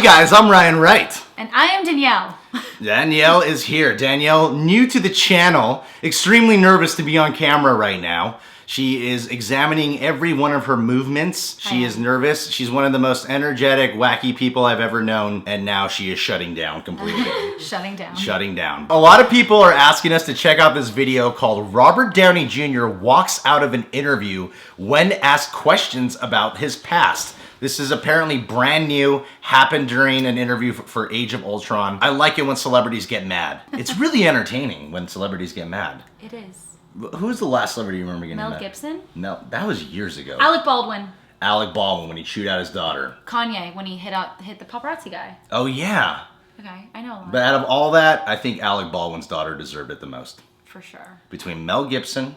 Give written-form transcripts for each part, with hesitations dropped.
guys, I'm Ryan Wright. And I am Danielle. Danielle is here. Danielle, new to the channel, extremely nervous to be on camera right now. She is examining every one of her movements. She is nervous. She's one of the most energetic, wacky people I've ever known, and now she is shutting down completely. Shutting down. Shutting down. A lot of people are asking us to check out this video called Robert Downey Jr. walks out of an interview when asked questions about his past. This is apparently brand new, happened during an interview for Age of Ultron. I like it when celebrities get mad. It's really entertaining when celebrities get mad. It is. Who was the last celebrity you remember getting mad? Mel Gibson? No, that was years ago. Alec Baldwin. Alec Baldwin when he chewed out his daughter. Kanye when he hit the paparazzi guy. Oh yeah. Okay, I know a lot. But out of all that, I think Alec Baldwin's daughter deserved it the most. For sure. Between Mel Gibson,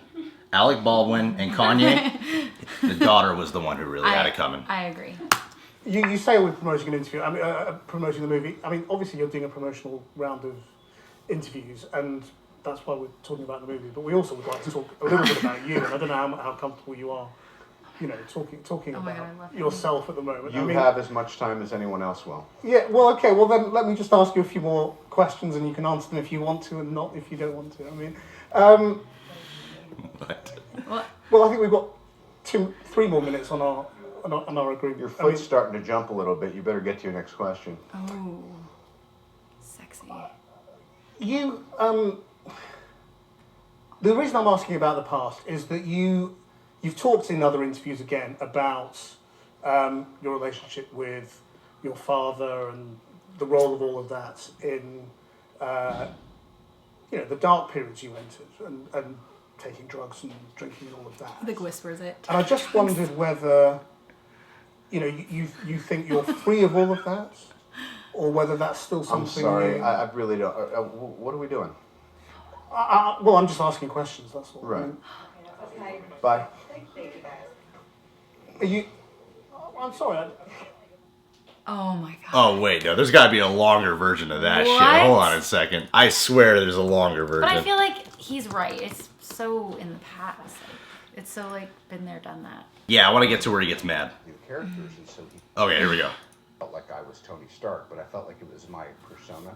Alec Baldwin, and Kanye, the daughter was the one who really had it coming. I agree. You say we're promoting an interview, promoting the movie. I mean, obviously you're doing a promotional round of interviews, and that's why we're talking about the movie. But we also would like to talk a little bit about you, and I don't know how comfortable you are, you know, talking about yourself at the moment. You have as much time as anyone else will. Yeah, well, okay, well then let me just ask you a few more questions, and you can answer them if you want to, and not if you don't want to. I mean, What? Well, I think we've got 3 more minutes on our agreement. Your foot's starting to jump a little bit. You better get to your next question. Oh, sexy. The reason I'm asking about the past is that you've talked in other interviews again about your relationship with your father and the role of all of that in the dark periods you entered and taking drugs and drinking and all of that. Big whispers it. And I just wondered whether you think you're free of all of that, or whether that's still something. I'm sorry, I really don't. What are we doing? Well, I'm just asking questions. That's all. Right. I mean, Bye. are you? I'm sorry. Oh my god. Oh wait, no, there's got to be a longer version of that shit. Hold on a second. I swear there's a longer version. But I feel like he's right. It's so in the past. It's so been there, done that. Yeah, I want to get to where he gets mad. The characters, and so he Okay, here we go. felt like I was Tony Stark, but I felt like it was my persona.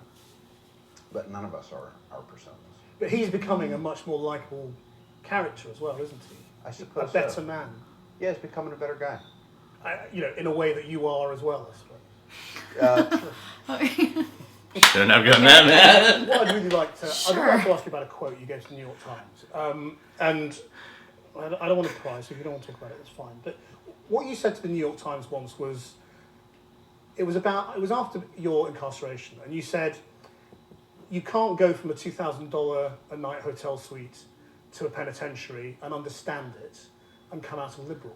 But none of us are our personas. But he's becoming a much more likable character as well, isn't he? I suppose a better so. man. Yeah, he's becoming a better guy. In a way that you are as well, I suppose. Shouldn't have gotten that mad. What I'd really like to, I'd like to ask you about a quote you gave to the New York Times, and I don't want to pry, so if you don't want to talk about it, it's fine. But what you said to the New York Times once was, it was after your incarceration, and you said you can't go from a $2,000 a night hotel suite to a penitentiary and understand it and come out a liberal.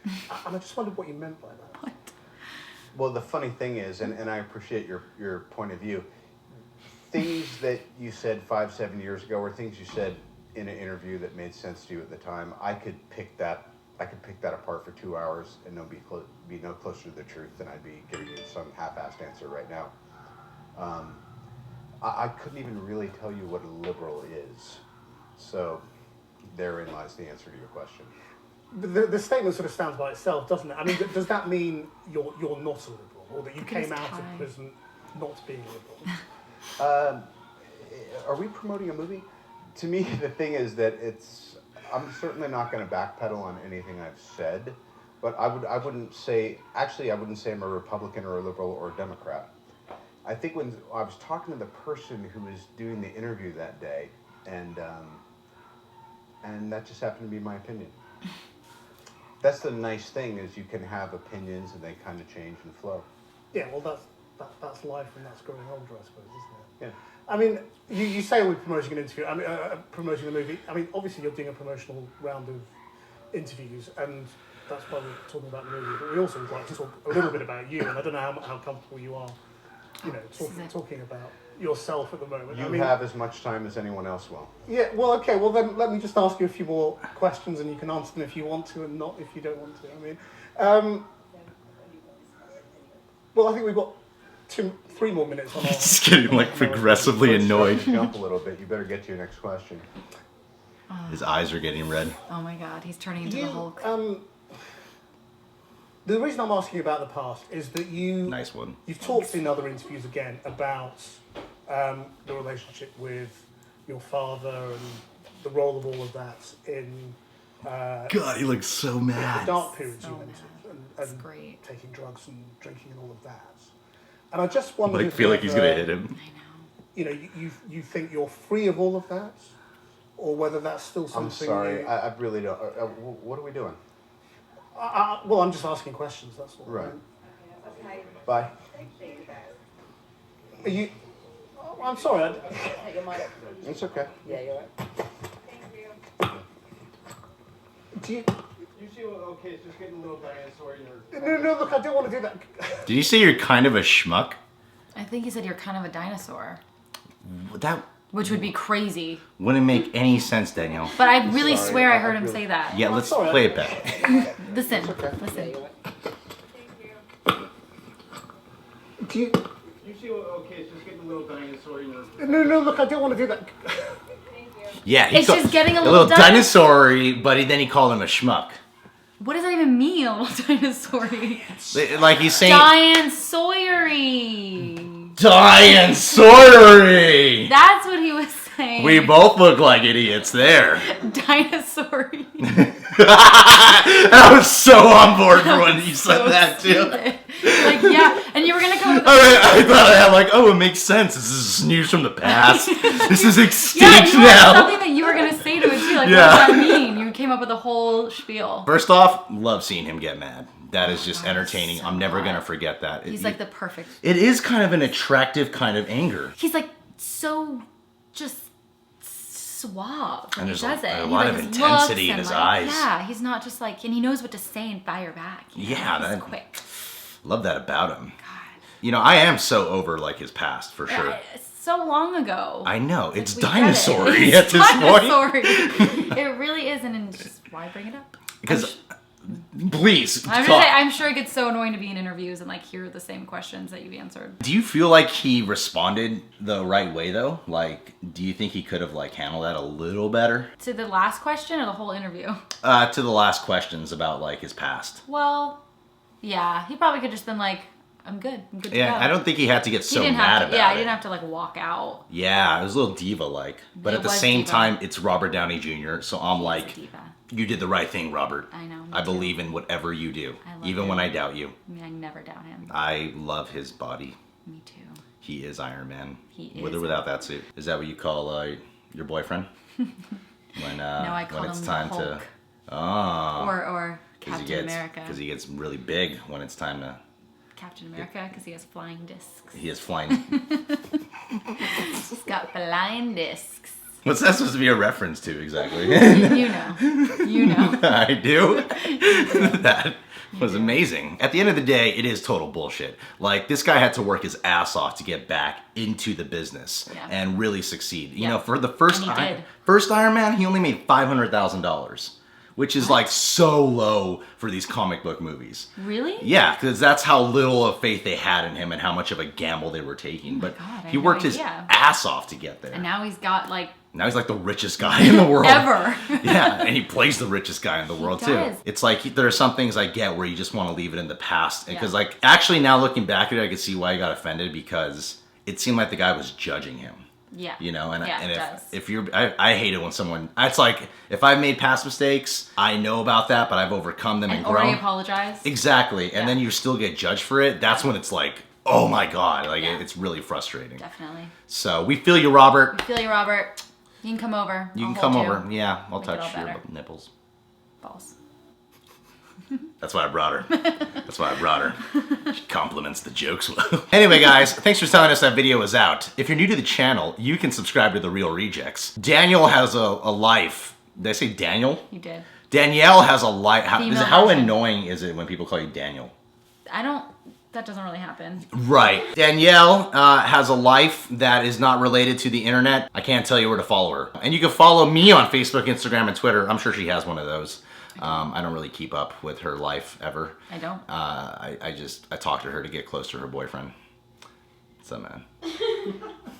And I just wondered what you meant by that. What? Well, the funny thing is, and I appreciate your point of view, things that you said 5-7 years ago, or things you said in an interview that made sense to you at the time, I could pick that apart for 2 hours and be no closer to the truth than I'd be giving you some half-assed answer right now. I couldn't even really tell you what a liberal is. So therein lies the answer to your question. The statement sort of stands by itself, doesn't it? I mean, does that mean you're not a liberal, or that you came out of prison not being a liberal? Are we promoting a movie? To me, the thing is that I'm certainly not going to backpedal on anything I've said, but I wouldn't say I'm a Republican or a liberal or a Democrat. I think when I was talking to the person who was doing the interview that day, and that just happened to be my opinion. That's the nice thing, is you can have opinions and they kind of change and flow. Yeah, well, that's life, and that's growing older, I suppose, isn't it? Yeah. I mean, you say we're promoting an interview. Promoting the movie. I mean, obviously you're doing a promotional round of interviews, and that's why we're talking about the movie. But we also would like to talk a little bit about you, and I don't know how comfortable you are, talking about yourself at the moment. You have as much time as anyone else will. Yeah, well, okay, well then let me just ask you a few more questions, and you can answer them if you want to, and not if you don't want to. I mean, well, I think we've got 3 more minutes on our... He's getting progressively annoyed. Jump a little bit. You better get to your next question. His eyes are getting red. Oh my god, he's turning into the Hulk. The reason I'm asking you about the past is that Nice one. you've talked in other interviews again about the relationship with your father and the role of all of that in God, he looks so the mad. dark periods So you went mad. through It's and great. taking drugs and drinking and all of that. And I just wonder I if feel like he's whether, gonna hit him. I know. You know, you think you're free of all of that, or whether that's still something. I'm sorry, you- I really don't. What are we doing? well, I'm just asking questions. That's all. Right. Bye. Are you? Oh, I'm sorry. It's okay. Yeah, you're right. Do you? You see, okay, it's just getting a little dinosaur in your... No, look, I don't want to do that. Did you say you're kind of a schmuck? I think he said you're kind of a dinosaur, That which would be crazy. wouldn't make any sense, Danielle. But I really Sorry, swear I I heard him really- say that. Yeah, let's sorry. play it back. Listen, okay. listen. Do you? You see, okay, it's just getting a little dinosaur in your... No, look, I don't want to do that. Yeah, It's just getting a little dinosaur-y, but then he called him a schmuck. What does that even mean, a little dinosaur? Like he's saying, Diane Sawyery. Diane Sawyery. That's what he was saying. We both look like idiots there. Dinosaur. I was so on board for when you said that too. Like, yeah, and you were gonna come with I thought I had like, oh, it makes sense. This is news from the past. This is yeah, extinct you had now. something that you were gonna say to it too. Like, Yeah. what does that mean? You came up with a whole spiel. First off, love seeing him get mad. That is just God, entertaining. so I'm never hot. gonna forget that. He's like the perfect. It is kind of an attractive kind of anger. He's like so just suave when And he there's does it. a He, lot like, of his intensity looks in and, his like, eyes. Yeah, he's not just like, and he knows what to say and buy your back. You know? Yeah, He's that- quick. Love that about him. God. You know, I am so over like his past for sure. So long ago. I know. It's We get it. dinosaur-y It's at this point. dinosaur-y. It really isn't, and just why bring it up? Because, please, I'm, talk. I'm sure it gets so annoying to be in interviews and like hear the same questions that you've answered. Do you feel like he responded the right way though? Like, do you think he could have like handled that a little better? To the last question or the whole interview? To the last questions about like his past. Well, yeah, he probably could just been like, I'm good to Yeah, go. I don't think he had to get He so didn't mad have to, about yeah, it. he didn't have to like walk out. Yeah, it was a little diva-like. But It at the was same diva. time, it's Robert Downey Jr., so I'm He's a like, diva. you did the right thing, Robert. I know, me I too. believe in whatever you do, I love even him. when I doubt you. I mean, I never doubt him. I love his body. Me too. He is Iron Man. He With or is without that suit. Is that what you call your boyfriend? When I call when it's him time the to Hulk. oh, Or Captain America. because he gets really big when it's time to. Captain America, because he has flying discs. He is flying. He's got flying discs. What's that supposed to be a reference to exactly? You know. You know. I do. That was amazing. At the end of the day, it is total bullshit. Like, this guy had to work his ass off to get back into the business Yeah. and really succeed. You Yeah. know, for the first And he did. first Iron Man, he only made $500,000, which is like so low for these comic book movies. Really? Yeah, because that's how little of faith they had in him and how much of a gamble they were taking. But God, I he had no worked his idea. ass off to get there. And now he's got like Now he's like the richest guy in the world. ever. Yeah, and he plays the richest guy in the world does. too. It's like there are some things I get where you just want to leave it in the past. Because Yeah. like actually now looking back at it, I can see why he got offended because it seemed like the guy was judging him. Yeah. You know, and, Yeah, and it does. if you're, I hate it when someone, it's like, if I've made past mistakes, I know about that, but I've overcome them and, And already grown. apologized. Exactly. And Yeah. then you still get judged for it. That's when it's like, oh my God, like Yeah. it's really frustrating. Definitely. So we feel you, Robert. I feel you, Robert. You can come over. You I'll can come hold over. you. Yeah, I'll Make it all touch your better. nipples. Balls. That's why I brought her. That's why I brought her. She compliments the jokes well. Anyway, guys, thanks for telling us that video was out. If you're new to the channel, you can subscribe to The Real Rejects. Daniel has a life. Did I say Daniel? You did. Danielle has a life. Female How version. annoying is it when people call you Daniel? I don't. That doesn't really happen. Right. Danielle has a life that is not related to the internet. I can't tell you where to follow her. And you can follow me on Facebook, Instagram, and Twitter. I'm sure she has one of those. I don't really keep up with her life ever. I don't. I talk to her to get close to her boyfriend. What's up, man?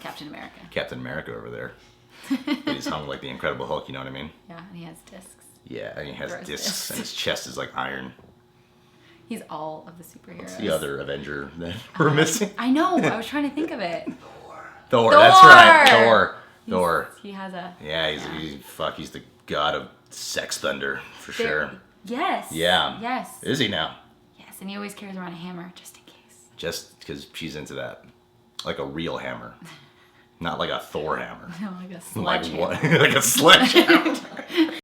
Captain America. Captain America over there. But he's hung like the Incredible Hulk, you know what I mean? Yeah, and he has discs. Yeah, and he has Gross discs, discs. and his chest is like iron. He's all of the superheroes. What's the other Avenger that we're missing? I know. I was trying to think of it. Thor. That's right. Thor. He has a. Yeah, he's the god of sex thunder for sure. Yes. Yeah. Yes. Is he now? Yes, and he always carries around a hammer just in case. Just because she's into that, like a real hammer, not like a Thor hammer. No, like a Like sledgehammer. what? Like a sledgehammer.